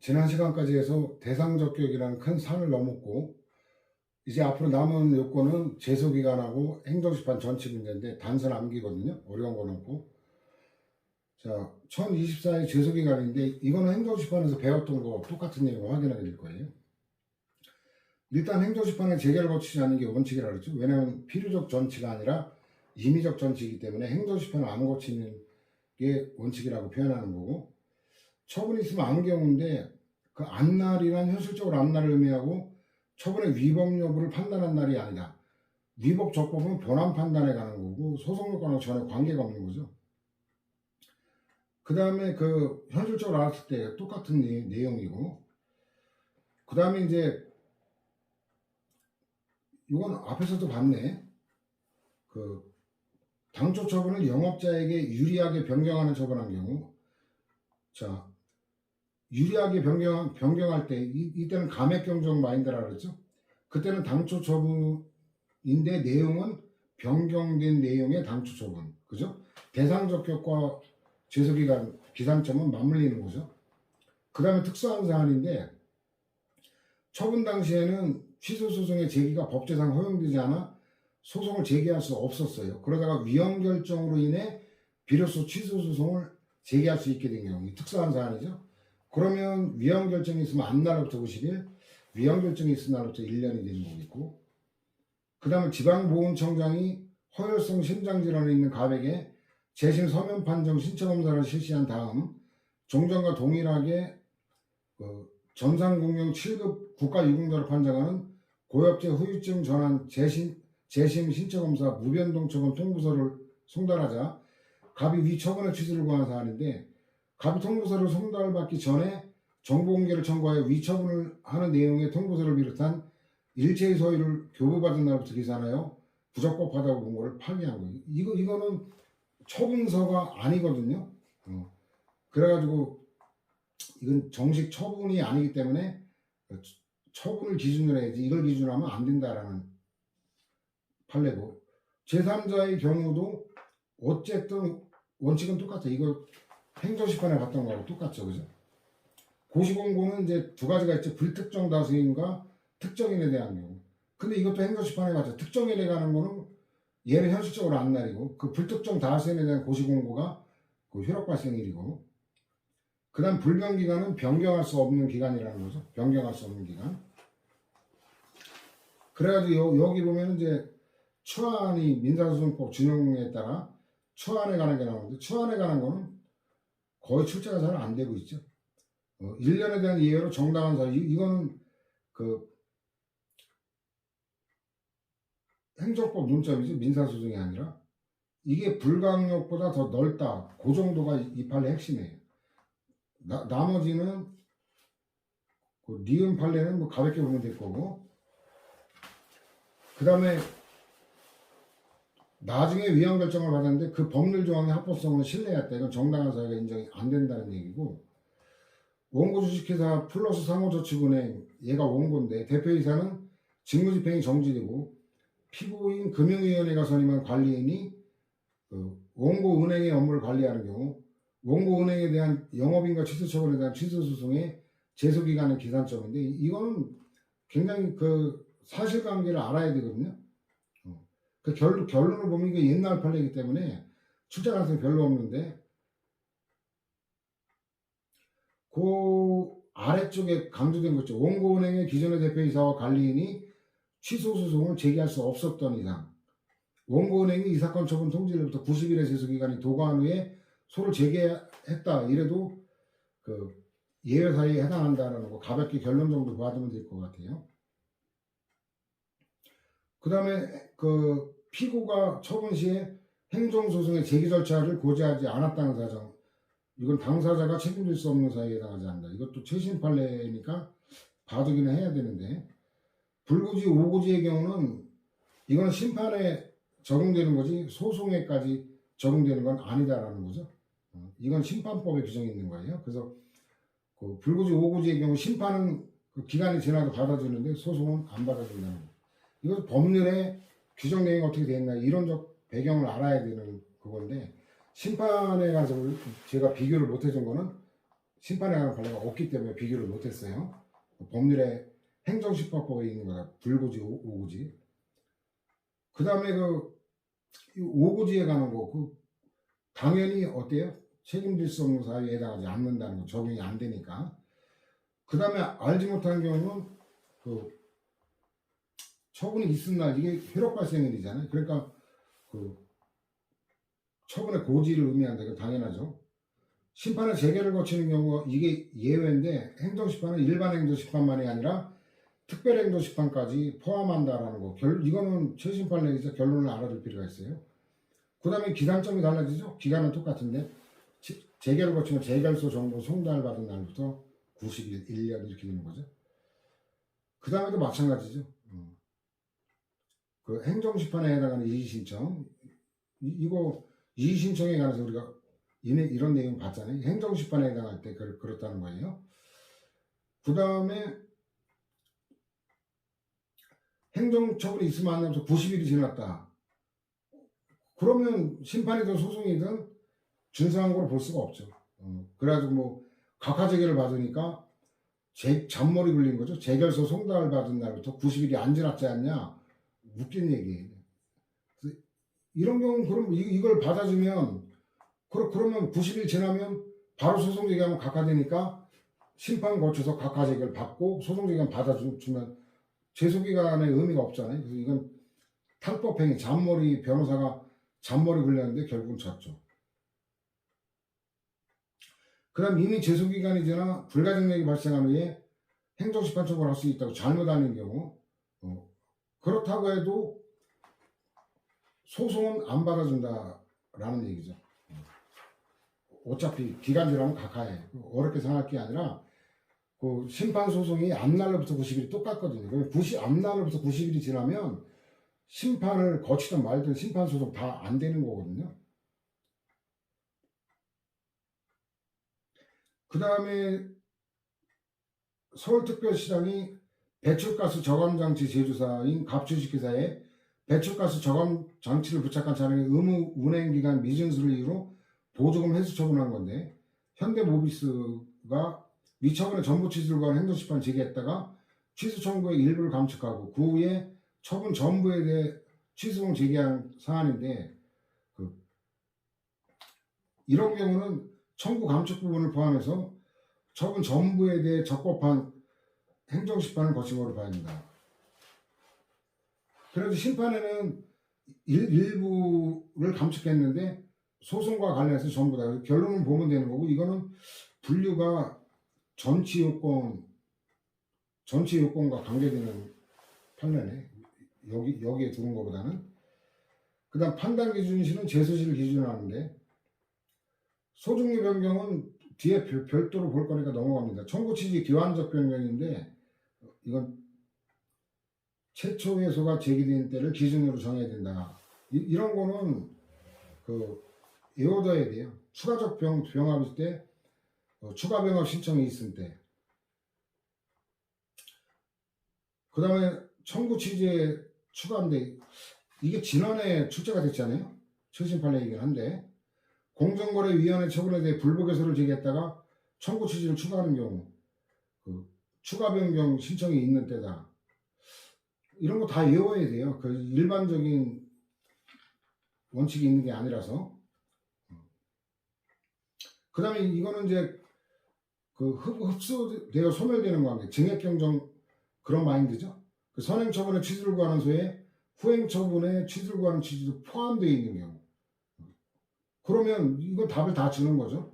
지난 시간까지 해서 대상적격이라는 큰 산을 넘었고, 이제 앞으로 남은 요건은 제소기간하고 행정심판 전치 문제인데 단순 암기거든요. 어려운 건 없고. 자, 1024의 제소기간인데 이거는 행정심판에서 배웠던 거 똑같은 내용을 확인하게 될 거예요. 일단 행정심판에 재결 거치지 않는 게 원칙이라 그랬죠. 왜냐하면 필요적 전치가 아니라 임의적 전치이기 때문에 행정심판을 안 거치는 게 원칙이라고 표현하는 거고, 처분이 있으면 안 경우인데 그 안날이란 현실적으로 안날을 의미하고 처분의 위법 여부를 판단한 날이 아니다. 위법 적법은 변환 판단에 관한 거고 소송요건하고 전혀 관계가 없는 거죠. 그 다음에 그 현실적으로 알았을 때 똑같은 내용이고, 그 다음에 이제 이건 앞에서도 봤네. 그 당초 처분을 영업자에게 유리하게 변경하는 처분한 경우, 자, 유리하게 변경할 때 이때는 감액경정 마인드라 그랬죠. 그때는 당초 처분인데 내용은 변경된 내용의 당초 처분, 그죠? 대상적격과 제소기간 기산점은 맞물리는 거죠. 그 다음에 특수한 사안인데, 처분 당시에는 취소 소송의 제기가 법제상 허용되지 않아 소송을 제기할 수 없었어요. 그러다가 위헌 결정으로 인해 비로소 취소 소송을 제기할 수 있게 된 경우, 특수한 사안이죠. 그러면 위헌 결정이 있으면 안날로부터 90일, 위헌 결정이 있은 날로부터 1년이 되는 거겠고, 그 다음에 지방보훈청장이 허혈성 심장질환이 있는 가백에 재심 서면 판정 신체검사를 실시한 다음 종전과 동일하게 전산공영 7급 국가유공자로 판정하는 고엽제 후유증 전환 재심 신체검사 무변동 처분 통보서를 송달하자 갑이 위 처분의 취소를 구한 사안인데, 갑이 통보서를 송달받기 전에 정보공개를 청구하여 위 처분을 하는 내용의 통보서를 비롯한 일체의 서류를 교부받은 날부터 계산하여 부적법하다고 본 거를 파기한 거예요. 이거는 처분서가 아니거든요. 그래가지고 이건 정식 처분이 아니기 때문에 처분을 기준으로 해야지 이걸 기준으로 하면 안 된다라는 판례고, 제3자의 경우도 어쨌든 원칙은 똑같아. 이거 행정심판에 갔던 거하고 똑같죠, 그죠? 고시공고는 이제 두 가지가 있죠. 불특정 다수인과 특정인에 대한 경우. 근데 이것도 행정심판에 갔죠. 특정인에 관한 거는 얘는 현실적으로 안날이고, 그 불특정 다수인에 대한 고시공고가 그 효력 발생일이고, 그 다음 불변기간은 변경할 수 없는 기간이라는 거죠. 변경할 수 없는 기간. 그래가지고 여기 보면 이제 추안이 민사소송법 준용에 따라 추안에 관한 게 나오는데, 추안에 관한 거는 거의 출제가 잘 안 되고 있죠. 1년에 대한 예외로 정당한 사유, 이거는 그 행정법 논점이죠. 민사소송이 아니라. 이게 불강력보다 더 넓다. 그 정도가 이 판례 핵심이에요. 나머지는 그 니은 판례는 뭐 가볍게 보면 될 거고, 그 다음에 나중에 위헌 결정을 받았는데 그 법률 조항의 합법성은 신뢰했다. 이건 정당한 사유가 인정이 안 된다는 얘기고, 원고 주식회사 플러스 상호저축은행, 얘가 원고인데 대표이사는 직무집행이 정지되고 피고인 금융위원회가 선임한 관리인이 원고 은행의 업무를 관리하는 경우 원고 은행에 대한 영업인과 취소 처분에 대한 취소 소송의 제소기간의 기산점인데, 이거는 굉장히 그 사실관계를 알아야 되거든요. 그 결론을 보면 이게 옛날 판례이기 때문에 출제 가능성이 별로 없는데, 그 아래쪽에 강조된 거 있죠. 원고은행의 기존의 대표이사와 관리인이 취소 소송을 제기할 수 없었던 이상, 원고은행이 이 사건 처분 통지일부터 90일의 제소기간이 도과한 후에 소를 제기했다 이래도 그 예외 사유에 해당한다라는 거 가볍게 결론 정도 봐주면 될 것 같아요. 그 다음에 그 피고가 처분 시에 행정소송의 제기 절차를 고지하지 않았다는 사정, 이건 당사자가 책임질 수 없는 사유에 해당하지 않는다. 이것도 최신 판례니까 봐두기는 해야 되는데, 불구지 5구지의 경우는 이건 심판에 적용되는 거지 소송에까지 적용되는 건 아니다라는 거죠. 이건 심판법에 규정이 있는 거예요. 그래서 그 불구지 5구지의 경우 심판은 그 기간이 지나도 받아주는데 소송은 안 받아준다는 거. 이거 법률에 규정 내용이 어떻게 되어 있나 이론적 배경을 알아야 되는 그건데, 심판에 가서 제가 비교를 못 해준 거는 심판에 관한 판례가 없기 때문에 비교를 못했어요. 법률에 행정심판법에 있는 거다. 불고지, 오고지. 그 다음에 그 오고지에 관한 거, 당연히 어때요? 책임질 수 없는 사유에 해당하지 않는다는 거, 적용이 안 되니까. 그 다음에 알지 못한 경우는 그 처분이 있은 날 이게 효력 발생의 일이잖아요. 그러니까 그 처분의 고지를 의미한다. 이건 당연하죠. 심판의 재개를 거치는 경우가 이게 예외인데 행정심판은 일반 행정심판만이 아니라 특별행정심판까지 포함한다라는 거. 이거는 최신 판례이자 결론을 알아둘 필요가 있어요. 그 다음에 기간점이 달라지죠. 기간은 똑같은데 재개를 거치면 재결소 정보 송달을 받은 날부터 90일, 1년 이렇게 되는 거죠. 그 다음에도 마찬가지죠. 그 행정심판에 해당하는 이의신청, 이거 이의신청에 관해서 우리가 이런 내용 봤잖아요. 행정심판에 해당할 때 그렇다는 거예요. 그 다음에 행정처분이 있으면 안 되면서 90일이 지났다. 그러면 심판이든 소송이든 준수한 볼 수가 없죠. 그래가지고 뭐 각하재개를 받으니까 잔머리 굴린 거죠. 재결소 송달을 받은 날부터 90일이 안 지났지 않냐. 웃긴 얘기예요. 이런 경우는 그럼 이걸 받아주면 그러면 90일 지나면 바로 소송 제기하면 각하되니까 심판 거쳐서 각하재개를 받고 소송 제기하면 받아주면 제소기간의 의미가 없잖아요. 그래서 이건 탈법행위, 잔머리 변호사가 잔머리 굴렸는데 결국은 졌죠. 그 다음 이미 제소기간이 지나 불가증력이 발생한 후에 행정심판 처벌할 수 있다고 잘못하는 경우 그렇다고 해도 소송은 안 받아준다라는 얘기죠. 어차피 기간 지나면 각하해. 어렵게 생각할 게 아니라 그 심판 소송이 앞날로부터 90일이 똑같거든요. 그러면 앞날로부터 90일이 지나면 심판을 거치든 말든 심판 소송 다 안 되는 거거든요. 그 다음에 서울특별시장이 배출가스 저감장치 제조사인 갑주식회사에 배출가스 저감장치를 부착한 차량의 의무 운행기간 미준수를 이유로 보조금 회수 처분한 건데 현대모비스가 미처분의 전부 취소를 관한 행정심판을 제기했다가 취소 청구의 일부를 감축하고 그 후에 처분 전부에 대해 취소를 제기한 사안인데 이런 경우는 청구 감축 부분을 포함해서 처분 전부에 대해 적법한 행정심판을 거친 것으로 봐야 합니다. 그래도 심판에는 일부를 감축했는데 소송과 관련해서 전부 다 결론을 보면 되는 거고 이거는 분류가 전치 요건과 관계되는 판례네. 여기에 두는 것보다는. 그 다음 판단 기준시는 제소시를 기준으로 하는데 소중리 변경은 뒤에 별도로 볼 거니까 넘어갑니다. 청구 취지 기환적 변경인데 이건 최초 회소가 제기된 때를 기준으로 정해야 된다. 이런 거는 외워둬야 돼요. 추가적 병합일 때 추가 병합 신청이 있을 때. 그 다음에 청구 취지에 추가인데 이게 지난해 출제가 됐잖아요. 최신 판례이긴 한데 공정거래위원회 처분에 대해 불복해소를 제기했다가 청구 취지를 추가하는 경우 추가 변경 신청이 있는 때다. 이런 거 다 외워야 돼요. 일반적인 원칙이 있는 게 아니라서. 그 다음에 이거는 이제 흡수되어 소멸되는 관계, 증액경정 그런 마인드죠. 선행처분의 취소를 구하는 소에 후행처분의 취소를 구하는 취지도 포함되어 있는 경우. 그러면 이건 답을 다 주는 거죠.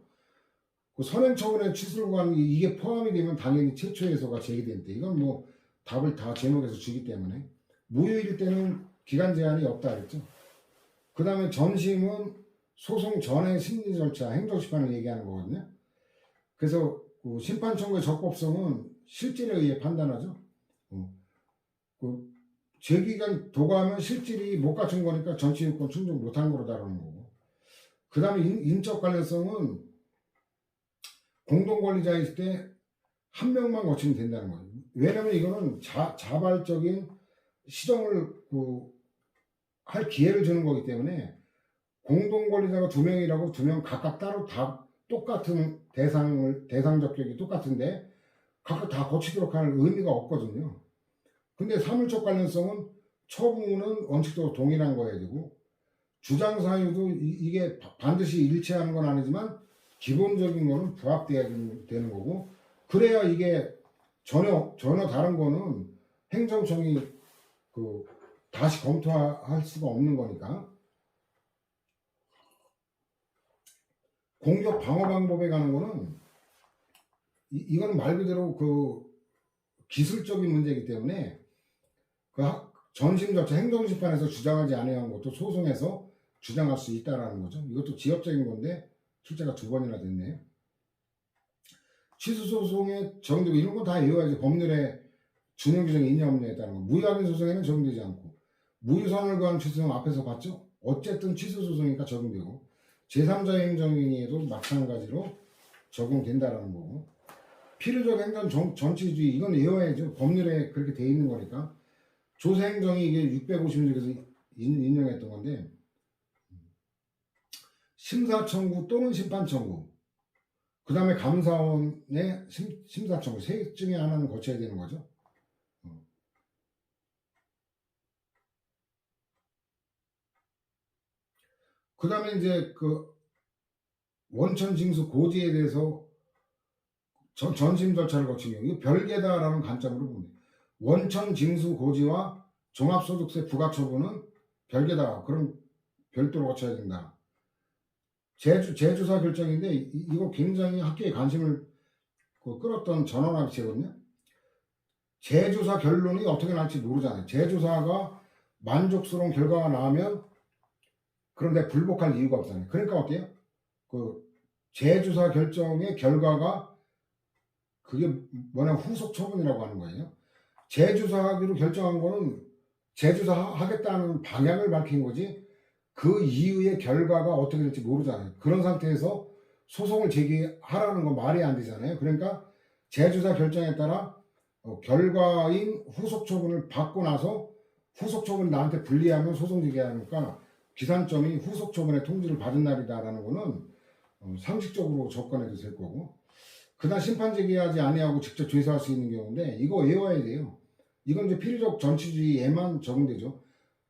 선행처분의 취소를 구하는 게 이게 포함이 되면 당연히 최초에서가 제기된 때. 이건 뭐 답을 다 제목에서 주기 때문에. 무효일 때는 기간 제한이 없다 그랬죠. 그 다음에 전심은 소송 전의 심리 절차, 행정심판을 얘기하는 거거든요. 그래서 심판 청구의 적법성은 실질에 의해 판단하죠. 제기간 도과하면 실질이 못 갖춘 거니까 전치 요건 충족 못한 거로 다루는 거고. 그 다음에 인적 관련성은 공동권리자일 때 한 명만 거치면 된다는 거예요. 왜냐면 이거는 자발적인 시정을 할 기회를 주는 거기 때문에 공동권리자가 2명이라고 2명 각각 따로 다 똑같은 대상 적격이 똑같은데 각각 다 고치도록 할 의미가 없거든요. 근데 사물적 관련성은 처분은 원칙적으로 동일한 거여야 되고 주장 사유도 이게 반드시 일치하는 건 아니지만 기본적인 거는 부합돼야 되는 거고 그래야 이게 전혀 다른 거는 행정청이 다시 검토할 수가 없는 거니까. 공격 방어 방법에 관한 거는 이거는 말 그대로 기술적인 문제이기 때문에 전심 절차 행정심판에서 주장하지 아니한 것도 소송에서 주장할 수 있다라는 거죠. 이것도 지역적인 건데 출제가 2번이나 됐네요. 취소 소송에 적용되고 이런 건 다 외워야지. 법률에 준용 규정이 있냐 없냐에 따른 거. 무효확인 소송에는 적용되지 않고 무효선을 구한 취소 소송 앞에서 봤죠. 어쨌든 취소 소송이니까 적용되고 제3자 행정행위에도 마찬가지로 적용된다라는 거고 필요적 행정 정치주의 이건 외워야죠. 법률에 그렇게 돼 있는 거니까. 조세행정이 이게 650조에서 인용했던 건데 심사청구 또는 심판청구 그 다음에 감사원의 심사청구 세 중에 하나는 거쳐야 되는 거죠. 그 다음에 이제 원천 징수 고지에 대해서 전심 절차를 거친 경우 이거 별개다라는 관점으로 봅니다. 원천 징수 고지와 종합소득세 부과처분은 별개다. 그럼 별도로 거쳐야 된다. 재조사 결정인데 이거 굉장히 학계에 관심을 끌었던 전원합의체거든요. 재조사 결론이 어떻게 날지 모르잖아요. 재조사가 만족스러운 결과가 나오면 그런데 불복할 이유가 없잖아요. 그러니까 어때요? 재조사 결정의 결과가 그게 뭐냐 후속 처분이라고 하는 거예요. 재조사하기로 결정한 거는 재조사하겠다는 방향을 밝힌 거지 그 이후의 결과가 어떻게 될지 모르잖아요. 그런 상태에서 소송을 제기하라는 건 말이 안 되잖아요. 그러니까 재조사 결정에 따라 결과인 후속 처분을 받고 나서 후속 처분이 나한테 불리하면 소송 제기하니까 기산점이 후속 처분의 통지를 받은 날이다라는 거는 상식적으로 접근해도 될 거고 그다음 심판 제기하지 아니하고 직접 죄수할 수 있는 경우인데 이거 외워야 돼요. 이건 이제 필요적 정치주의에만 적용되죠.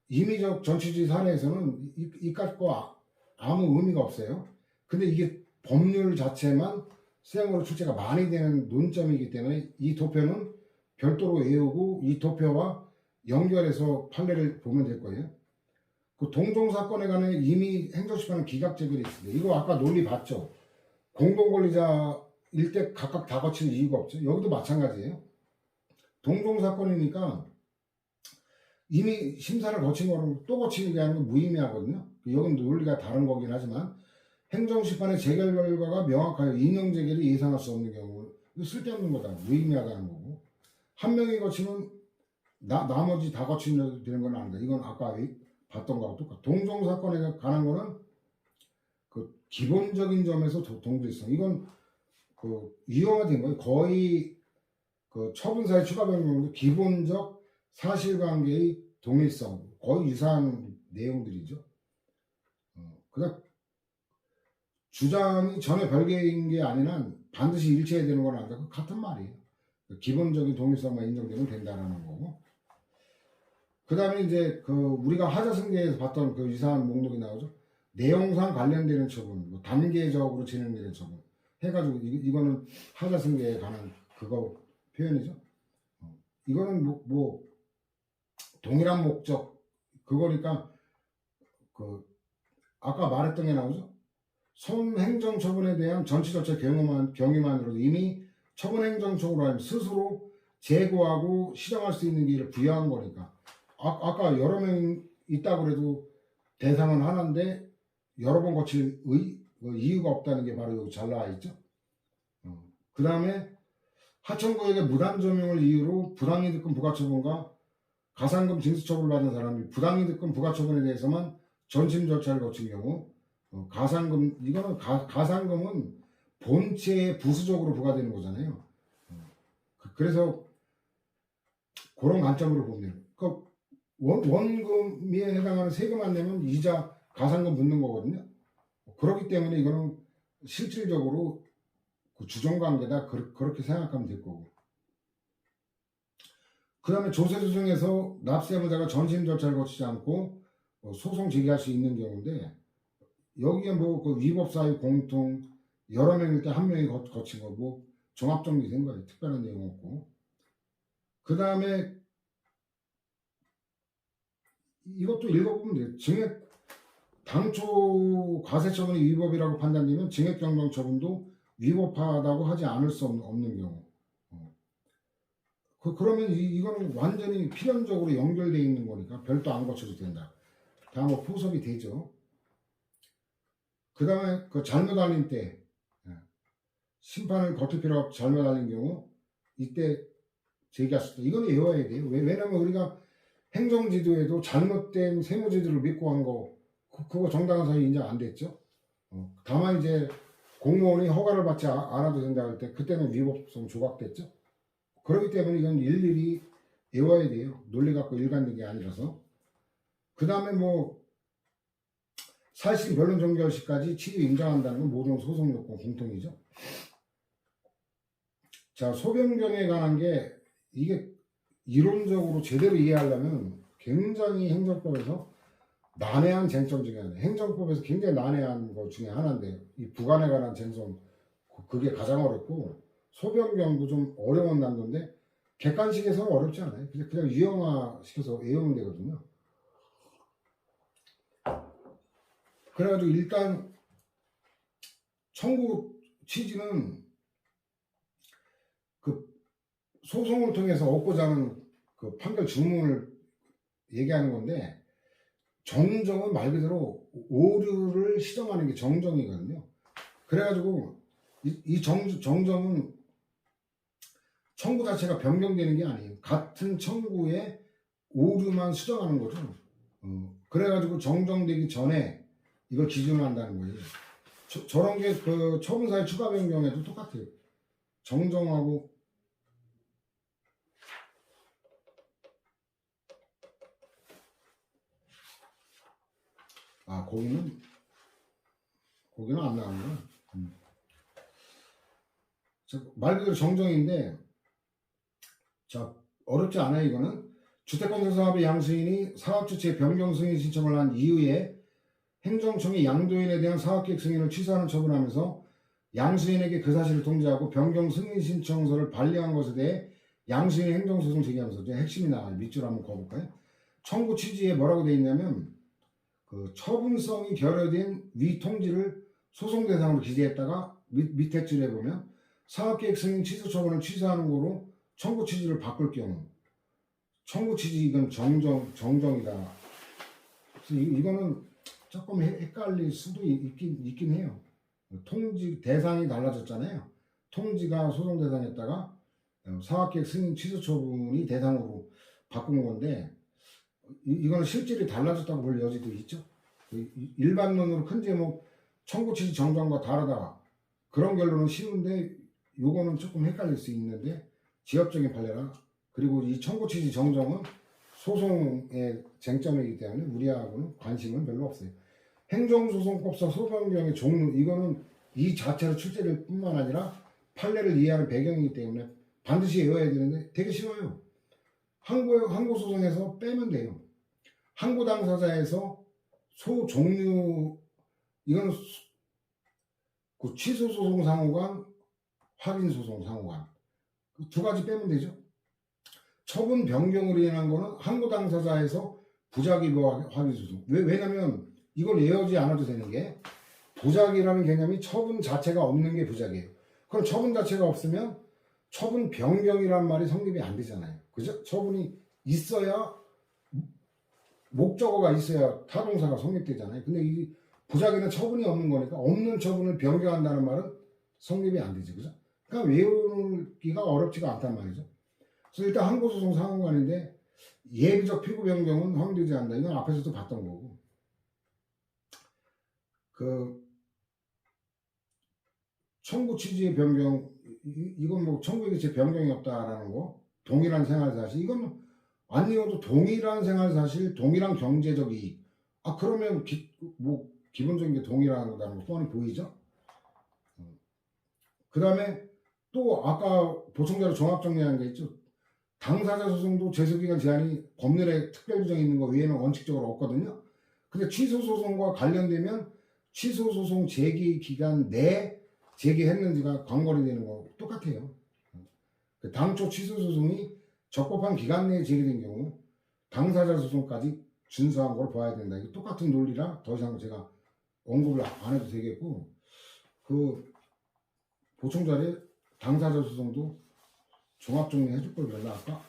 임의적 정치주의 사례에서는 이까짓 거 아무 의미가 없어요. 근데 이게 법률 자체만 수행으로 출제가 많이 되는 논점이기 때문에 이 도표는 별도로 외우고 이 도표와 연결해서 판례를 보면 될 거예요. 동종사건에 관해 이미 행정심판은 기각제결이 있습니다. 이거 아까 논리 봤죠? 공동권리자일 때 각각 다 거칠 이유가 없죠. 여기도 마찬가지예요. 동종사건이니까 이미 심사를 거친 거는 또 거치는 게 아니고 무의미하거든요. 여긴 논리가 다른 거긴 하지만 행정심판의 재결 결과가 명확하여 인용재결이 예상할 수 없는 경우 쓸데없는 거다. 무의미하다는 거고 한 명이 거치면 나머지 다 거치면 되는 건 아니다. 이건 아까 봤던 거하고 똑같아. 동종사건에 관한 거는 기본적인 점에서 동질성 이건 위헌화된 거예요. 거의 처분사의 추가 변경도 기본적 사실관계의 동일성 거의 유사한 내용들이죠. 그다음 주장이 전혀 별개인 게 아니라 반드시 일치해야 되는 건 아니다. 같은 말이에요. 기본적인 동일성만 인정되면 된다라는 거고. 그 다음에 이제 우리가 하자승계에서 봤던 유사한 목록이 나오죠. 내용상 관련되는 처분, 단계적으로 진행되는 처분 해가지고 이거는 하자승계에 관한 그거 표현이죠. 이거는 동일한 목적 그거니까 아까 말했던 게 나오죠. 손행정처분에 대한 전치 절차 경위만으로도 이미 처분행정처분으로 하면 스스로 제고하고 시정할 수 있는 길을 부여한 거니까 아까 여러 명 있다고 그래도 대상은 하나인데 여러 번 거칠 이유가 없다는 게 바로 여기 잘 나와 있죠. 그 다음에 하청구역의 무단점용을 이유로 부당이득금 부과처분과 가산금 징수처분을 받은 사람이 부당이득금 부과처분에 대해서만 전심 절차를 거친 경우 가산금 이거는 가산금은 본체에 부수적으로 부과되는 거잖아요. 그래서 그런 관점으로 보면 원금에 해당하는 세금 안 내면 이자 가산금 붙는 거거든요. 그렇기 때문에 이거는 실질적으로 그 주종관계다 그렇게 생각하면 될 거고. 그 다음에 조세소송에서 납세의무자가 전심 절차를 거치지 않고 소송 제기할 수 있는 경우인데, 여기에 뭐 그 위법 사유 공통 여러 명일 때 한 명이 거친 거 뭐 종합 정리된 거예요. 특별한 내용 없고. 그 다음에 이것도 읽어보면 돼요. 증액 당초 과세처분이 위법이라고 판단되면 증액정정처분도 위법하다고 하지 않을 수 없는 경우. 그러면 이거는 완전히 필연적으로 연결되어 있는 거니까 별도 안 거쳐도 된다. 다 뭐 포섭이 되죠. 그 다음에 그 잘못 알림 때 심판을 거칠 필요 없이 잘못 알린 경우 이때 제기할 수 있다. 이건 외워야 돼요. 왜냐면 우리가 행정지도에도 잘못된 세무지도를 믿고 한 거 그거 정당한 사유 인정 안 됐죠. 다만 이제 공무원이 허가를 받지 않아도 된다 할 때 그때는 위법성 조각됐죠. 그렇기 때문에 이건 일일이 외워야 돼요. 논리 갖고 일관된 게 아니라서. 그 다음에 뭐 사실 변론 종결 시까지 취지 인정한다는 건 모든 소송 요건 공통이죠. 자, 소변경에 관한 게 이게 이론적으로 제대로 이해하려면 굉장히 행정법에서 난해한 쟁점 중에 하나, 행정법에서 굉장히 난해한 것 중에 하나인데 이 부관에 관한 쟁점 그게 가장 어렵고, 소변경도 좀 어려운 난도인데 객관식에서는 어렵지 않아요. 그냥 유형화시켜서 외우면 되거든요. 그래가지고 일단 청구 취지는 그 소송을 통해서 얻고자 하는 그 판결 주문을 얘기하는 건데, 정정은 말 그대로 오류를 시정하는 게 정정이거든요. 그래가지고 이 정정은 청구 자체가 변경되는 게 아니에요. 같은 청구에 오류만 수정하는 거죠. 그래가지고 정정되기 전에 이걸 기준으로 한다는 거예요. 저런 게 그 처분사의 추가 변경에도 똑같아요. 정정하고 거기는 안 나가는구나. 말 그대로 정정인데, 자, 어렵지 않아요. 이거는 주택건설사업의 양수인이 사업주체 변경 승인 신청을 한 이후에 행정청이 양도인에 대한 사업계획 승인을 취소하는 처분하면서 양수인에게 그 사실을 통지하고 변경 승인 신청서를 발령한 것에 대해 양수인이 행정소송 제기하면서 이제 핵심이 나와요. 밑줄 한번 그어볼까요? 청구 취지에 뭐라고 되어 있냐면, 그 처분성이 결여된 위 통지를 소송 대상으로 기재했다가 밑에 줄에 보면 사업계획 승인 취소 처분을 취소하는 거로 청구 취지를 바꿀 경우, 청구 취지 이건 정정이다. 그래서 이거는 조금 헷갈릴 수도 있긴 해요. 통지 대상이 달라졌잖아요. 통지가 소송 대상이었다가 사업계획 승인 취소 처분이 대상으로 바꾼 건데, 이거는 실질이 달라졌다고 볼 여지도 있죠. 일반론으로 큰 제목 청구 취지 정정과 다르다 그런 결론은 쉬운데, 요거는 조금 헷갈릴 수 있는데 지역적인 판례라, 그리고 이 청구 취지 정정은 소송의 쟁점이기 때문에 우리하고는 관심은 별로 없어요. 행정소송법상 소변경의 종류, 이거는 이 자체로 출제될 뿐만 아니라 판례를 이해하는 배경이기 때문에 반드시 외워야 되는데 되게 쉬워요. 항고소송에서 빼면 돼요. 항고 당사자에서 소 종류, 이거는 그 취소소송 상호간, 확인소송 상호간 그 두 가지 빼면 되죠. 처분 변경으로 인한 거는 항고 당사자에서 부작위와 확인소송. 왜냐면 이걸 외우지 않아도 되는 게, 부작위라는 개념이 처분 자체가 없는 게 부작이에요. 그럼 처분 자체가 없으면 처분 변경이란 말이 성립이 안 되잖아요. 그죠? 처분이 있어야, 목적어가 있어야 타동사가 성립되잖아요. 근데 이 부작위는 처분이 없는 거니까 없는 처분을 변경한다는 말은 성립이 안 되지. 그죠? 그러니까 외우기가 어렵지가 않단 말이죠. 그래서 일단 항고소송 상호간인데 예비적 피고 변경은 허용되지 않는다. 이건 앞에서도 봤던 거고. 그 청구 취지의 변경, 이건 뭐 청구의 제 변경이 없다라는 거, 동일한 생활사실, 이건 안 이어도 동일한 생활사실, 동일한 경제적 이익. 그러면 기본적인 게 동일하다는 거 뻔히 보이죠? 그 다음에 또 아까 보충자료 종합정리한 게 있죠. 당사자 소송도 제소기간 제한이 법률에 특별 규정이 있는 거 외에는 원칙적으로 없거든요. 근데 취소 소송과 관련되면 취소 소송 제기 기간 내에 제기했는지가 관건이 되는 거 똑같아요. 당초 취소 소송이 적법한 기간 내에 제기된 경우 당사자 소송까지 준수한 걸 봐야 된다. 이거 똑같은 논리라 더 이상 제가 언급을 안 해도 되겠고, 그 보충자료 당사자 소송도 종합 정리해 줄 걸 그랬나 아까?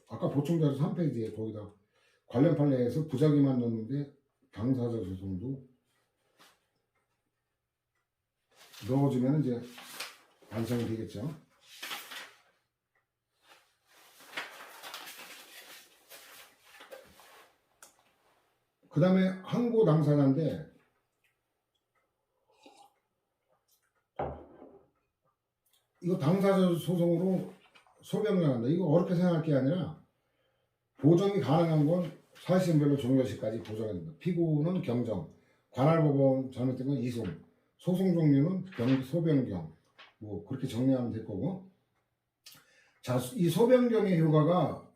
아까 보충자료 3페이지에 거기다 관련 판례에서 부작위만 넣었는데 당사자 소송도 넣어주면 이제 완성이 되겠죠. 그 다음에 항고 당사자인데 이거 당사자 소송으로 소변경한다. 이거 어렵게 생각할 게 아니라 보정이 가능한 건 사실별로 종료시까지 보정해야 된다. 피고는 경정, 관할법원 잘못된 건 이송, 소송 종류는 소변경, 뭐 그렇게 정리하면 될 거고. 자, 이 소변경의 효과가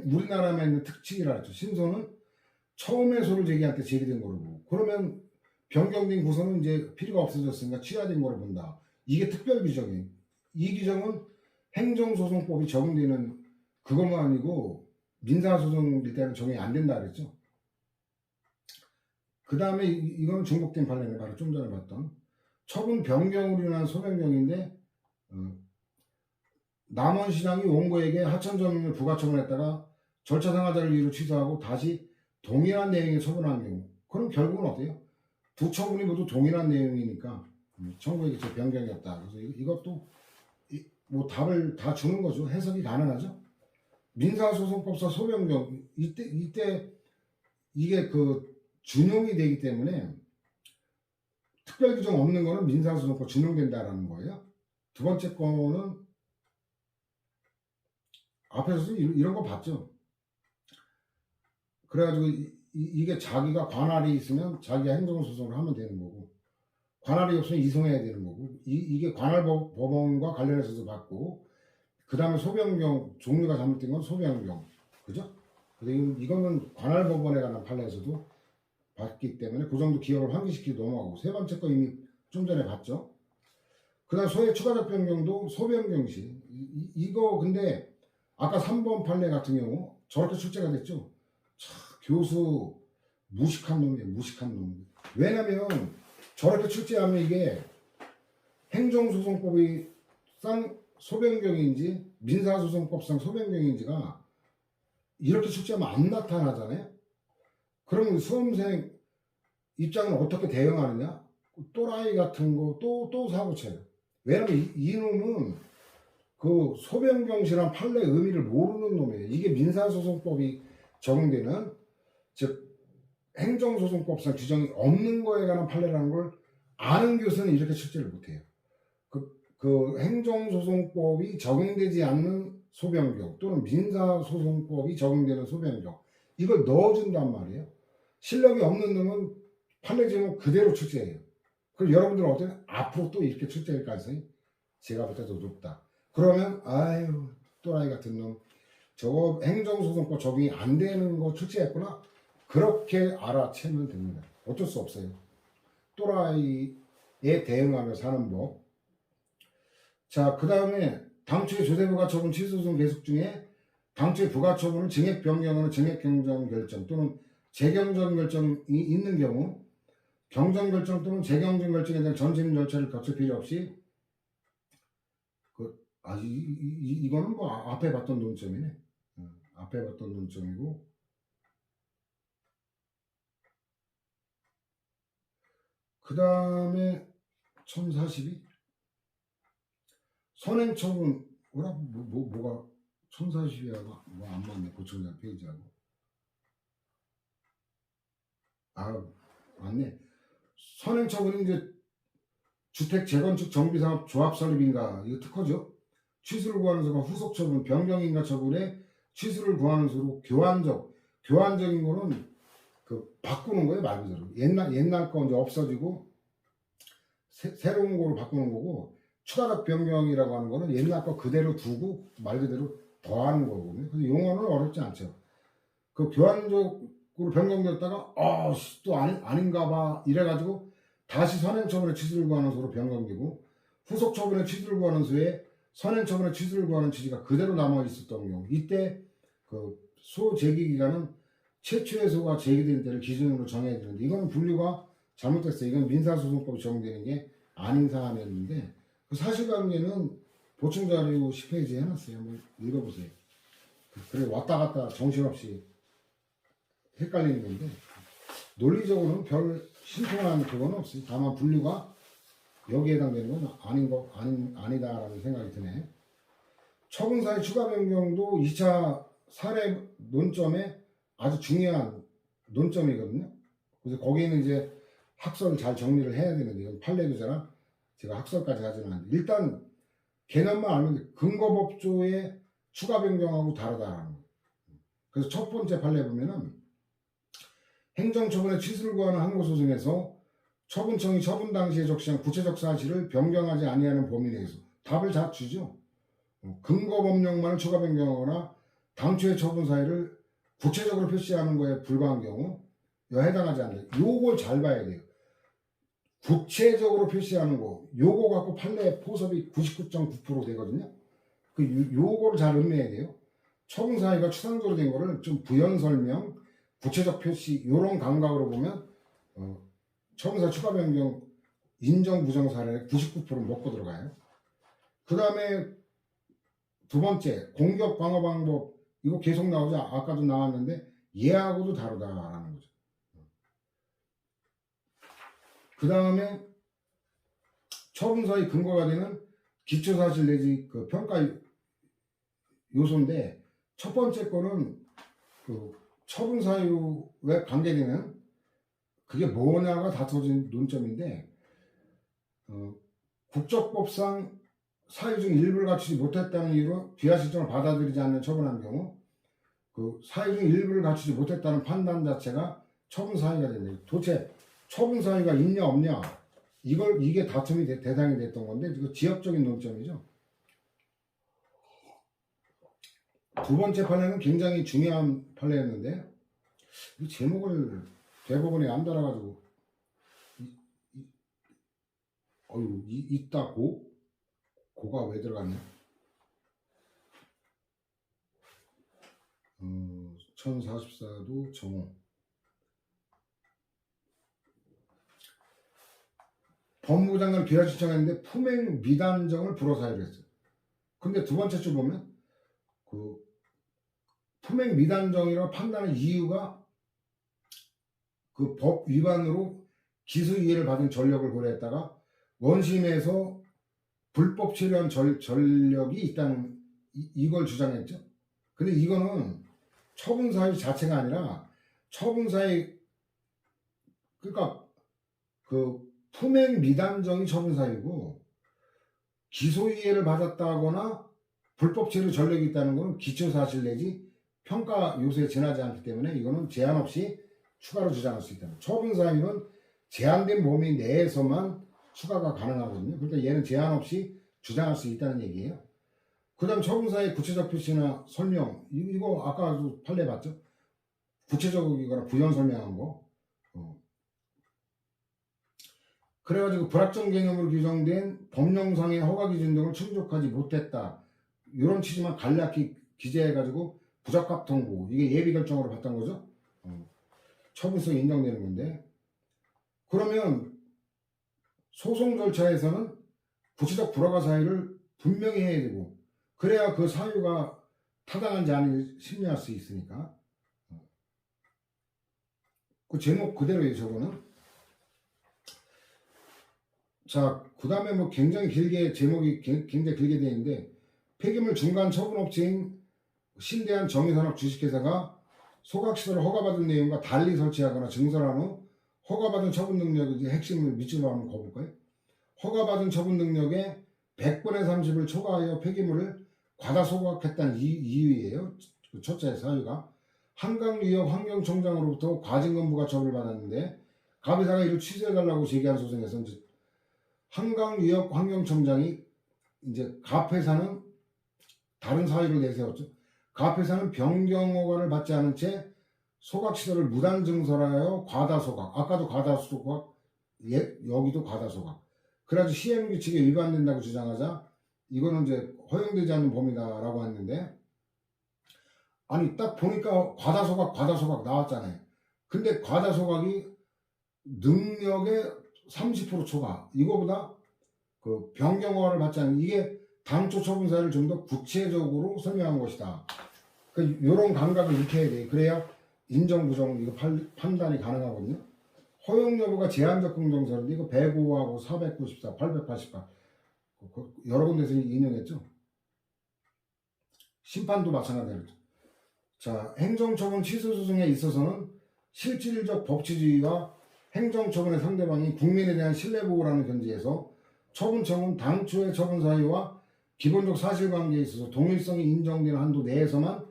우리나라에 있는 특징이라 했죠. 신소는 처음에 소를 제기할 때 제기된 거로 보고, 그러면 변경된 구소는 이제 필요가 없어졌으니까 취하된 거로 본다. 이게 특별 규정이에요. 이 규정은 행정소송법이 적용되는 그것만 아니고 민사소송일 때는 적용이 안 된다 그랬죠. 그 다음에 이건 중복된 판례는 바로 좀 전에 봤던 처분 변경으로 인한 소변경인데, 남원시장이 원고에게 하천점유를 부가처분했다가 절차상하자를 이유로 취소하고 다시 동일한 내용의 처분한 경우, 그럼 결국은 어때요? 두 처분이 모두 동일한 내용이니까 청구에게 변경이었다. 그래서 이것도 뭐 답을 다 주는 거죠. 해석이 가능하죠. 민사소송법상 소변경 이때 이게 그 준용이 되기 때문에 특별 규정 없는 거는 민사소송법 준용된다라는 거예요. 두 번째 거는 앞에서 이런 거 봤죠. 그래가지고 이게 자기가 관할이 있으면 자기가 행정소송을 하면 되는 거고, 관할이 없으면 이송해야 되는 거고, 이게 관할법원과 관련해서도 봤고, 그 다음에 소변경 종류가 잘못된 건 소변경, 그죠? 근데 이거는 관할법원에 관한 판례에서도 봤기 때문에 그 정도 기억을 환기시키고 넘어가고, 세 번째 거 이미 좀 전에 봤죠. 그 다음 소의 추가적 변경도 소변경시. 이거 근데 아까 3번 판례 같은 경우 저렇게 출제가 됐죠. 참, 교수 무식한 놈이에요. 무식한 놈. 왜냐면 저렇게 출제하면 이게 행정소송법이 쌍 소변경인지 민사소송법상 소변경인지가 이렇게 출제하면 안 나타나잖아요. 그러면 수험생 입장은 어떻게 대응하느냐? 또라이 같은 거 또 사고 쳐요. 왜냐면 이놈은 그 소변경시란 판례의 의미를 모르는 놈이에요. 이게 민사소송법이 적용되는, 즉 행정소송법상 규정이 없는 거에 관한 판례라는 걸 아는 교수는 이렇게 출제를 못해요. 그 행정소송법이 적용되지 않는 소변경 또는 민사소송법이 적용되는 소변경, 이걸 넣어준단 말이에요. 실력이 없는 놈은 판례 제목 그대로 출제해요. 그럼 여러분들은 어때요? 앞으로 또 이렇게 출제할 가능성이 제가 볼 때도 높다. 그러면 아유 또라이 같은 놈, 저거 행정소송법 적용이 안 되는 거 출제했구나, 그렇게 알아채면 됩니다. 어쩔 수 없어요. 또라이에 대응하며 사는 법. 자, 그 다음에 당초의 조세부가처분 취소소송 계속 중에 당초의 부가처분을 증액 변경으로 증액 경정 결정 또는 재경정 결정이 있는 경우 경정 결정 또는 재경정 결정에 대한 전심 절차를 거칠 필요 없이 이거는 뭐 앞에 봤던 논점이네. 앞에 봤던 논점이고, 그 다음에 1042 선행처분 뭐가 1042하고 뭐 안 맞네. 보충자 페이지하고 맞네. 선행처분이 이제 주택 재건축 정비사업 조합 설립인가, 이거 특허죠. 취소를 구하는 수가 후속 처분, 변경인가 처분에 취소를 구하는 수로 교환적인 거는 그 바꾸는 거예요, 말 그대로. 옛날 거 이제 없어지고 새로운 거로 바꾸는 거고, 추가적 변경이라고 하는 거는 옛날 거 그대로 두고 말 그대로 더하는 거거든요. 그래서 용어는 어렵지 않죠. 그 교환적으로 변경됐다가 또 아닌가 봐 이래가지고 다시 선행처분의 취소를 구하는 수로 변경되고, 후속 처분의 취소를 구하는 수에 선행처분의 취소를 구하는 취지가 그대로 남아 있었던 경우, 이때 그 소 제기 기간은 최초의 소가 제기된 때를 기준으로 정해야 되는데, 이거는 분류가 잘못됐어요. 이건 민사소송법이 적용되는 게 아닌 사안이었는데, 그 사실관계는 보충자료 10페이지에 해놨어요. 한번 읽어보세요. 그래 왔다 갔다 정신없이 헷갈리는 건데, 논리적으로는 별 신통한 그건 없어요. 다만 분류가 여기에 해당되는 건 아니다라는 생각이 드네. 처분사의 추가 변경도 2차 사례 논점에 아주 중요한 논점이거든요. 그래서 거기에는 이제 학설을 잘 정리를 해야 되는데, 이건 판례교재라 제가 학설까지 하지는 않는데, 일단 개념만 알면 돼. 근거법조의 추가 변경하고 다르다라는 거예요. 그래서 첫 번째 판례 보면은 행정처분의 취소를 구하는 항고소송에서 처분청이 처분 당시에 적시한 구체적 사실을 변경하지 아니하는 범위 내에서 답을 잘 주죠. 근거법령만을 추가 변경하거나 당초의 처분 사유를 구체적으로 표시하는 거에 불과한 경우 해당하지 않는다. 요걸 잘 봐야 돼요. 구체적으로 표시하는 거, 요거 갖고 판례 포섭이 99.9% 되거든요. 요거를 잘 음미해야 돼요. 처분 사유가 추상적으로 된 거를 좀 부연 설명, 구체적 표시, 요런 감각으로 보면 처분사 추가 변경 인정 부정 사례 99% 먹고 들어가요. 그 다음에 두 번째, 공격 방어 방법, 이거 계속 나오죠. 아까도 나왔는데 얘하고도 다르다라는 거죠. 그 다음에 처분사의 근거가 되는 기초사실 내지 그 평가 요소인데, 첫 번째 거는 그 처분사유에 관계되는 그게 뭐냐가 다퉈진 논점인데, 국적법상 사유 중 일부를 갖추지 못했다는 이유로 비하 실정을 받아들이지 않는 처분한 경우, 그 사유 중 일부를 갖추지 못했다는 판단 자체가 처분 사유가 된다. 도대체 처분 사유가 있냐 없냐, 이게 다툼이 대상이 됐던 건데, 이거 지역적인 논점이죠. 두 번째 판례는 굉장히 중요한 판례였는데, 이 제목을 대법원에 안 달아가지고 있다 고가 왜 들어갔냐? 1044도 정오. 법무부 장관을 비하 신청했는데 품행 미단정을 불허 사유를 했어요. 근데 두 번째 줄 보면 그 품행 미단정이라고 판단한 이유가 그 법 위반으로 기소유예를 받은 전력을 고려했다가 원심에서 불법 체류한 전력이 있다는 이걸 주장했죠. 근데 이거는 처분사유 자체가 아니라 처분사유, 그러니까 그 품행 미단정이 처분사유고, 기소유예를 받았다거나 불법 체류 전력이 있다는 것은 기초사실 내지 평가 요소에 지나지 않기 때문에 이거는 제한 없이 추가로 주장할 수 있다. 처분 사유는 제한된 범위 내에서만 추가가 가능하거든요. 그러니까 얘는 제한 없이 주장할 수 있다는 얘기예요. 그 다음 처분 사유의 구체적 표시나 설명, 이거 아까도 판례 봤죠? 구체적이거나 부연 설명한 거. 그래가지고 불확정 개념으로 규정된 법령상의 허가 기준 등을 충족하지 못했다, 이런 취지만 간략히 기재해가지고 부적합 통보, 이게 예비 결정으로 봤던 거죠. 처분성이 인정되는 건데, 그러면 소송 절차에서는 구체적 불허가 사유를 분명히 해야 되고, 그래야 그 사유가 타당한지 아닌지 심리할 수 있으니까. 그 제목 그대로예요, 저거는. 자, 그 다음에 뭐 굉장히 길게, 제목이 굉장히 길게 되어 있는데, 폐기물 중간 처분업체인 신대한 정의산업 주식회사가 소각시설을 허가받은 내용과 달리 설치하거나 증설한 후 허가받은 처분 능력의 핵심을 밑줄로 한번 거볼까요? 허가받은 처분 능력에 100분의 30을 초과하여 폐기물을 과다소각했다는 이유예요. 그 첫째 사유가 한강유역 환경청장으로부터 과징금부가 처벌을 받았는데 갑의사가 이를 취소해달라고 제기한 소송에서 이제 한강유역 환경청장이 이제 갑회사는 다른 사유를 내세웠죠. 갑회사는 변경허가를 받지 않은 채 소각시설을 무단 증설하여 과다소각, 아까도 과다소각, 여기도 과다소각. 그래가지고 시행규칙에 위반된다고 주장하자 이거는 이제 허용되지 않는 범위다라고 했는데 아니 딱 보니까 과다소각 나왔잖아요. 근데 과다소각이 능력의 30% 초과 이거보다 그 변경허가를 받지 않는 이게 당초 처분 사유를 좀 더 구체적으로 설명한 것이다. 그 이런 감각을 익혀야 돼. 그래야 인정 부정 이거 판단이 가능하거든요. 허용 여부가 제한적 긍정사인데 이거 105하고 494, 888 여러 군데서 인용했죠. 심판도 마찬가지로. 자, 행정처분 취소 소송에 있어서는 실질적 법치주의와 행정처분의 상대방이 국민에 대한 신뢰보호라는 견지에서 처분청은 당초의 처분 사유와 기본적 사실관계에 있어서 동일성이 인정되는 한도 내에서만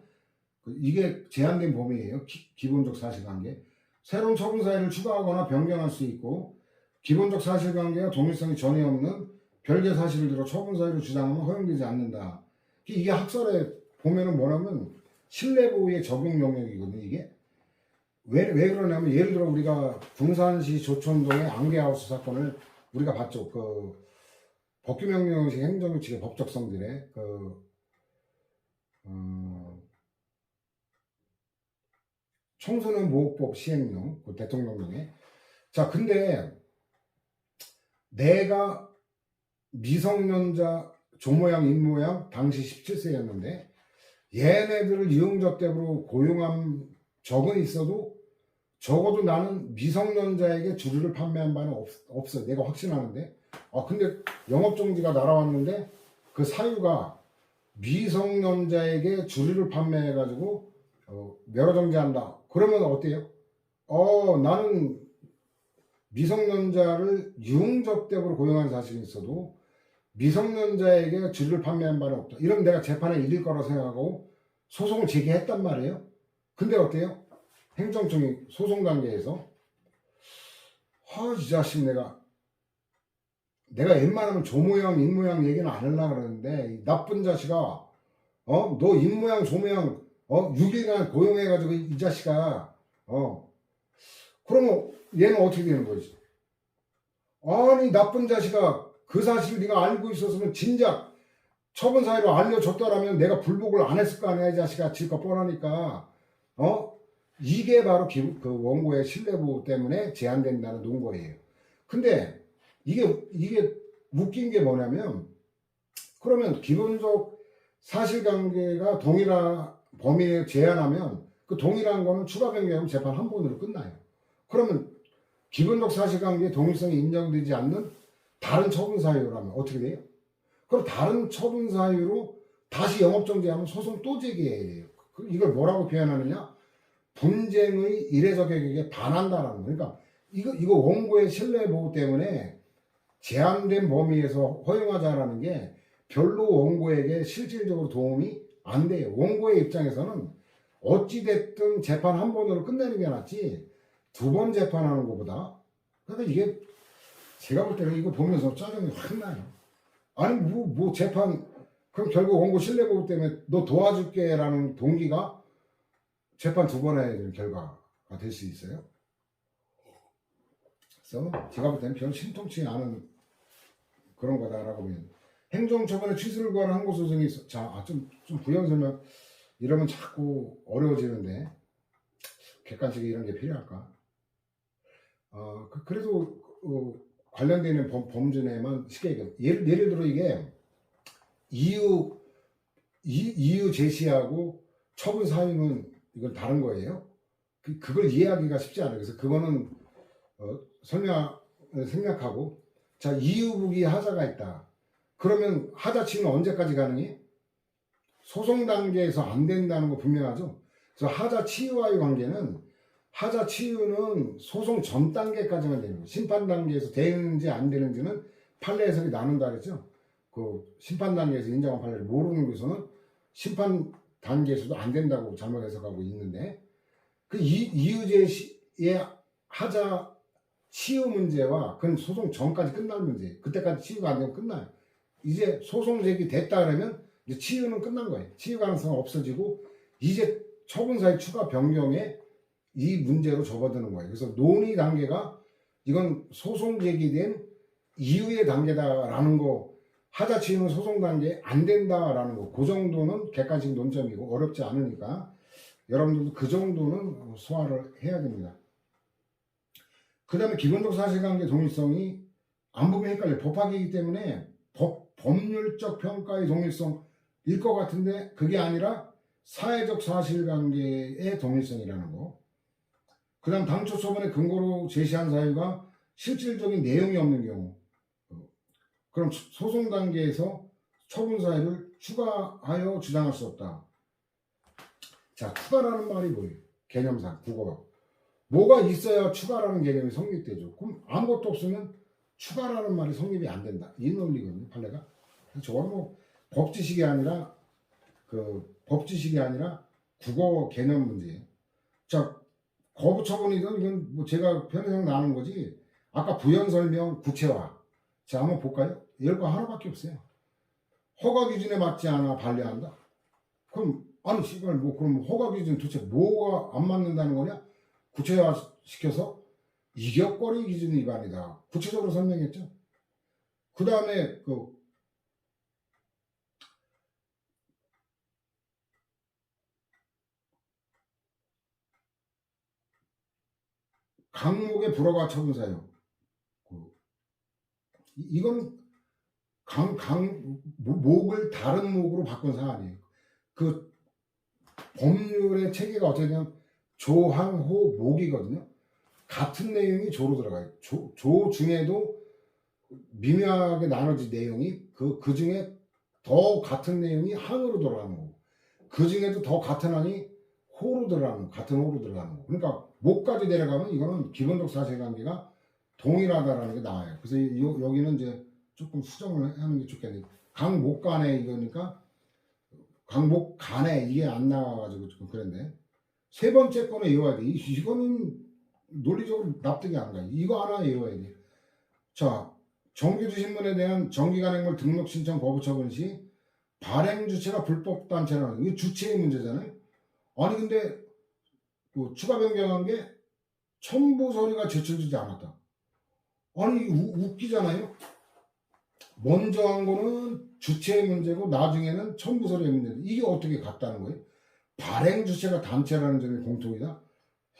이게 제한된 범위예요. 기본적 사실관계. 새로운 처분 사유를 추가하거나 변경할 수 있고 기본적 사실관계와 동일성이 전혀 없는 별개 사실을 들어 처분 사유를 주장하면 허용되지 않는다. 이게 학설에 보면은 뭐냐면 신뢰보호의 적용 영역이거든요. 이게 왜 그러냐면 예를 들어 우리가 군산시 조촌동의 안개하우스 사건을 우리가 봤죠. 그 법규명령식 행정규칙의 법적성들의 청소년 보호법 시행령, 그 대통령령에. 자, 근데 내가 미성년자 조모양, 입모양 당시 17세였는데 얘네들을 이용접대로 고용한 적은 있어도 적어도 나는 미성년자에게 주류를 판매한 바는 없어. 내가 확신하는데. 근데 영업정지가 날아왔는데 그 사유가 미성년자에게 주류를 판매해가지고 면허정지한다. 그러면 어때요? 나는 미성년자를 유흥접대로 고용한 사실이 있어도 미성년자에게 주류를 판매한 바는 없다. 이러면 내가 재판에 이길 거라 생각하고 소송을 제기했단 말이에요. 근데 어때요? 행정청이 소송 단계에서 이 자식 내가 웬만하면 조모양, 입모양 얘기는 안 하려고 그러는데 이 나쁜 자식아 너 입모양, 조모양 6일간 고용해가지고 이 자식아 그러면 얘는 어떻게 되는 거지? 아니 나쁜 자식아 그 사실을 네가 알고 있었으면 진작 처분 사유로 알려줬더라면 내가 불복을 안 했을 거 아니야. 이 자식아 질거 뻔하니까 이게 바로 그 원고의 신뢰보호 때문에 제한된다는 논거예요. 근데 이게 웃긴 게 뭐냐면 그러면 기본적 사실관계가 동일한 범위에 제한하면 그 동일한 거는 추가 변경하면 재판 한 번으로 끝나요. 그러면 기본적 사실관계의 동일성이 인정되지 않는 다른 처분 사유라면 어떻게 돼요? 그럼 다른 처분 사유로 다시 영업정지하면 소송 또 제기해야 돼요. 이걸 뭐라고 표현하느냐? 분쟁의 이례적 개격에 반한다라는 거. 그러니까 이거 원고의 신뢰보호 때문에 제한된 범위에서 허용하자라는 게 별로 원고에게 실질적으로 도움이 안 돼요. 원고의 입장에서는 어찌됐든 재판 한 번으로 끝내는 게 낫지 두 번 재판하는 것보다. 그러니까 이게 제가 볼 때는 이거 보면서 짜증이 확 나요. 아니 뭐 재판 그럼 결국 원고 신뢰보호 때문에 너 도와줄게 라는 동기가 재판 두 번 해야 되는 결과가 될 수 있어요. 그래서 제가 볼 때는 별 신통치 않은 그런 거다라고 보면 행정처분의 취소를 구하는 항고소송이 있어. 좀 부연 설명 이러면 자꾸 어려워지는데 객관식에 이런 게 필요할까? 그래도 관련되는 범죄에만 쉽게 얘기해요. 예를 들어 이게 이유 제시하고 처분 사유는 이건 다른 거예요. 그걸 이해하기가 쉽지 않아요. 그래서 그거는 생략하고 자 이유부기 하자가 있다. 그러면 하자 치유는 언제까지 가능해? 소송 단계에서 안 된다는 거 분명하죠. 그래서 하자 치유와의 관계는 하자 치유는 소송 전 단계까지만 되는 거예요. 심판 단계에서 되는지 안 되는지는 판례 해석이 나눈다 그랬죠. 그 심판 단계에서 인정한 판례를 모르는 곳에서는 심판 단계에서도 안 된다고 잘못 해석하고 있는데, 그 이의제의 하자 치유 문제와 그건 소송 전까지 끝날 문제. 그때까지 치유가 안 되면 끝나요. 이제 소송 제기됐다 그러면 이제 치유는 끝난 거예요. 치유 가능성은 없어지고 이제 처분사의 추가 변경에 이 문제로 접어드는 거예요. 그래서 논의 단계가 이건 소송 제기된 이후의 단계다라는 거, 하자 치유는 소송 단계에 안 된다라는 거, 그 정도는 객관식 논점이고 어렵지 않으니까 여러분들도 그 정도는 소화를 해야 됩니다. 그 다음에 기본적 사실관계 동일성이 안 보면 헷갈려요. 법학이기 때문에 법률적 평가의 동일성일 것 같은데 그게 아니라 사회적 사실관계의 동일성이라는 거. 그 다음 당초 처분의 근거로 제시한 사유가 실질적인 내용이 없는 경우, 그럼 소송 단계에서 처분 사유를 추가하여 주장할 수 없다. 자, 추가라는 말이 뭐예요? 개념상 국어가 뭐가 있어야 추가라는 개념이 성립되죠. 그럼 아무것도 없으면 추가라는 말이 성립이 안 된다. 이 논리거든요, 판례가. 저거는 뭐 법지식이 아니라 국어 개념 문제예요. 자, 거부 처분이든 이건 뭐 제가 편의상 나눈 거지. 아까 부연 설명 구체화. 자, 한번 볼까요? 이럴 거 하나밖에 없어요. 허가 기준에 맞지 않아 반려한다. 그럼 아니 씨발 뭐 그럼 허가 기준 도대체 뭐가 안 맞는다는 거냐? 구체화 시켜서 이격거리 기준 위반이다. 구체적으로 설명했죠. 그 다음에 강목의 불허가 처분 사유. 이건 목을 다른 목으로 바꾼 사안이에요. 그 법률의 체계가 어떻게 되냐면 조항호 목이거든요. 같은 내용이 조로 들어가요. 조 중에도 미묘하게 나눠진 내용이 그 중에 더 같은 내용이 항으로 들어가는 거고, 그 중에도 더 같은 항이 호로 들어가는 거, 같은 호로 들어가는 거. 그러니까 목까지 내려가면 이거는 기본적 사실관계가 동일하다라는 게 나와요. 그래서 여기는 이제 조금 수정을 하는 게 좋겠네요. 강목 간에 이거니까 강목 간에 이게 안 나와가지고 좀 그런데, 세 번째 거는 외워야 돼. 이거는 논리적으로 납득이 안 가요. 이거 하나 외워야 돼. 자, 정규주 신문에 대한 정기간행물 등록 신청 거부 처분 시 발행 주체가 불법 단체라는, 이게 주체의 문제잖아요. 아니 근데 추가 변경한 게 첨부 서류가 제출되지 않았다. 아니 웃기잖아요. 먼저 한 거는 주체의 문제고 나중에는 첨부 서류의 문제인데 이게 어떻게 같다는 거예요? 발행 주체가 단체라는 점이 공통이다.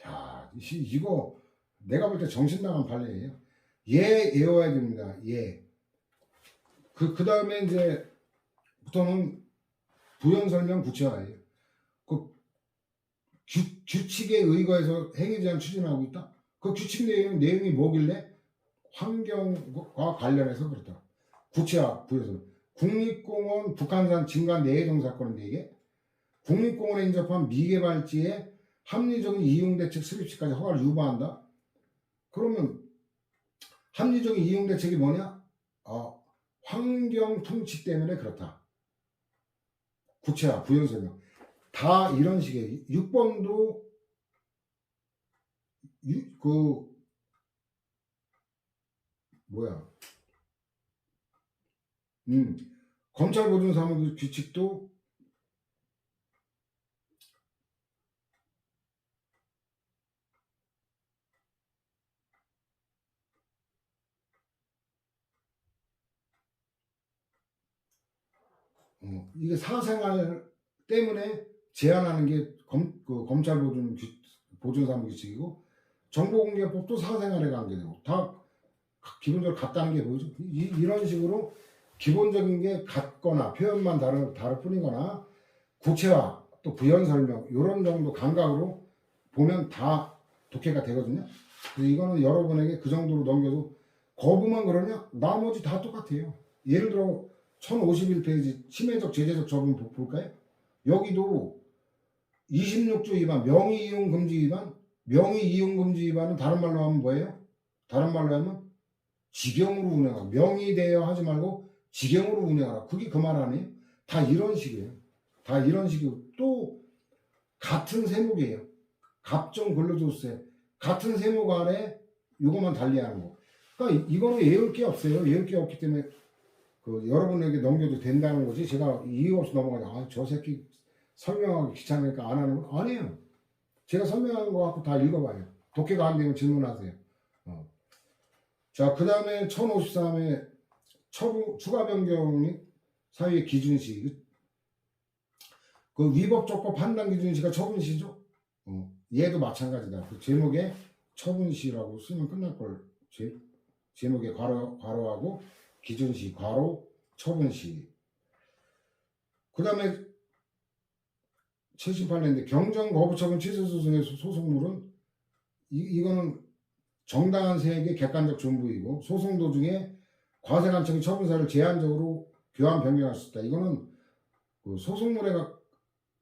야, 이거 내가 볼 때 정신 나간 판례예요. 예, 외워야 됩니다. 예. 그 다음에 이제 부터는 부연 설명 구체화예요. 그 규칙에 의거해서 행위 제한 추진하고 있다. 그 규칙 내용이 뭐길래 환경과 관련해서 그렇다. 구체화 부연 설명. 국립공원 북한산 진간 내해정 사건인데 이게 국립공원에 인접한 미개발지의 합리적인 이용대책 수립 시까지 허가를 유보한다. 그러면 합리적인 이용대책이 뭐냐? 환경 통치 때문에 그렇다. 구체화, 부연 설명. 다 이런 식의 6번도 검찰 보존 사무 규칙도 이게 사생활 때문에 제한하는 게 검찰 보존 사무 규칙이고, 정보공개법도 사생활에 관계되고 다 기본적으로 같다는 게 보이죠. 이런 식으로 기본적인 게 같거나 표현만 다를 뿐이거나 구체화 또 부연 설명 이런 정도 감각으로 보면 다 독해가 되거든요. 그래서 이거는 여러분에게 그 정도로 넘겨도 거부만 그러냐? 나머지 다 똑같아요. 예를 들어 1051페이지 침해적 제재적 처분 볼까요? 여기도 26조 위반 명의이용 금지 위반, 명의이용 금지 위반은 다른 말로 하면 뭐예요? 다른 말로 하면 직영으로 운행하고, 명의 대여 하지 말고 직영으로 운영하라. 그게 그 말 아니에요? 다 이런 식이에요. 다 이런 식이고 또 같은 세목이에요. 갑종 근로소득세 같은 세목 안에 이것만 달리하는 거. 그러니까 이거는 외울 게 없어요. 외울 게 없기 때문에 그 여러분에게 넘겨도 된다는 거지. 제가 이유 없이 넘어가냐. 아, 저 새끼 설명하기 귀찮으니까 안 하는 건 아니에요. 제가 설명하는 거 갖고 다 읽어봐요. 독해가 안 되면 질문하세요. 자, 그 다음에 1053에 추가 변경이 사유의 기준시. 그 위법적법 판단 기준시가 처분시죠. 얘도 마찬가지다. 그 제목에 처분시라고 쓰면 끝날 걸. 제목에 괄호하고 기준시 괄호 처분시. 그 다음에 78년인데 경정 거부 처분 취소 소송의 소송물은 이거는 정당한 세액의 객관적 존부이고 소송 도중에 과세관청이 처분사를 제한적으로 교환 변경할 수 있다. 이거는 그 소송물에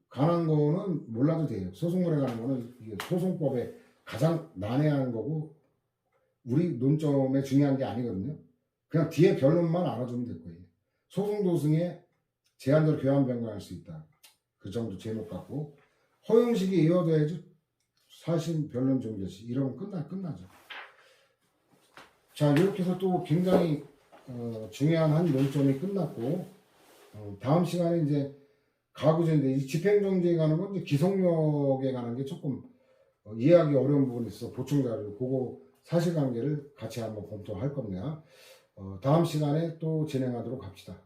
관한 거는 몰라도 돼요. 소송물에 관한 거는 이게 소송법에 가장 난해한 거고 우리 논점에 중요한 게 아니거든요. 그냥 뒤에 결론만 알아주면 될 거예요. 소송 도중에 제한적으로 교환 변경할 수 있다. 그 정도 제목 갖고 허용식이 이어져야지 사실 변론 종결시 이러면 끝나죠. 자, 이렇게 해서 또 굉장히 중요한 한 논점이 끝났고 다음 시간에 이제 가구제인데 이 집행정지에 관한 건 이제 기성력에 관한 게 조금 이해하기 어려운 부분이 있어 보충 자료 그거 사실관계를 같이 한번 검토할 겁니다. 다음 시간에 또 진행하도록 합시다.